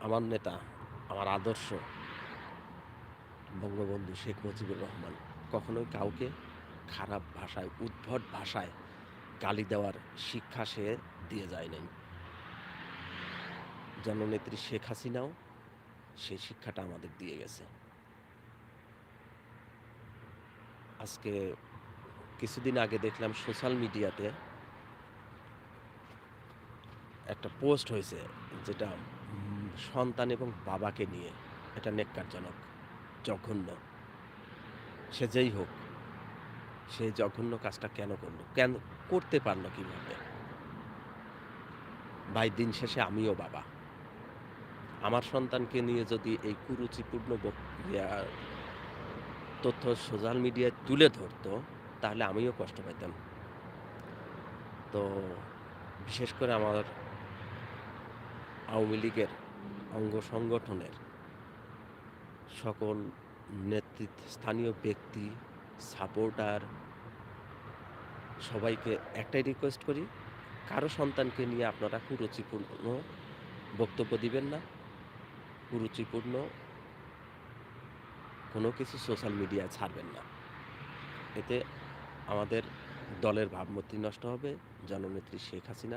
আমার নেতা, আমার আদর্শ বঙ্গবন্ধু শেখ মুজিবুর রহমান কখনোই কাউকে খারাপ ভাষায়, উদ্ভট ভাষায় গালি দেওয়ার শিক্ষা সে দিয়ে যায় নাই। জননেত্রী শেখ হাসিনাও সেই শিক্ষাটা আমাদের দিয়ে গেছে। আজকে কিছুদিন আগে দেখলাম সোশ্যাল মিডিয়াতে একটা পোস্ট হয়েছে, যেটা সন্তান এবং বাবাকে নিয়ে। এটা ন্যাক্কারজনক, জঘন্য। সে যেই হোক, সে জঘন্য কাজটা কেন করলো? কেন করতে পারলো কিভাবে? ভাই, দিন শেষে আমিও বাবা। আমার সন্তানকে নিয়ে যদি এই কুরুচিপূর্ণ তথ্য সোশ্যাল মিডিয়ায় তুলে ধরতো, তাহলে আমিও কষ্ট পাইতাম। তো বিশেষ করে আমার আওয়ামী লীগের অঙ্গ সংগঠনের সকল স্থানীয় ব্যক্তি, সাপোর্টার সবাইকে একটাই রিকোয়েস্ট করি, কারো সন্তানকে নিয়ে আপনারা কুরুচিপূর্ণ বক্তব্য দিবেন না। কুরুচিপূর্ণ কোনো কিছু সোশ্যাল মিডিয়ায় ছাড়বেন না। এতে আমাদের দলের ভাবমূর্তি নষ্ট হবে, জননেত্রী শেখ হাসিনার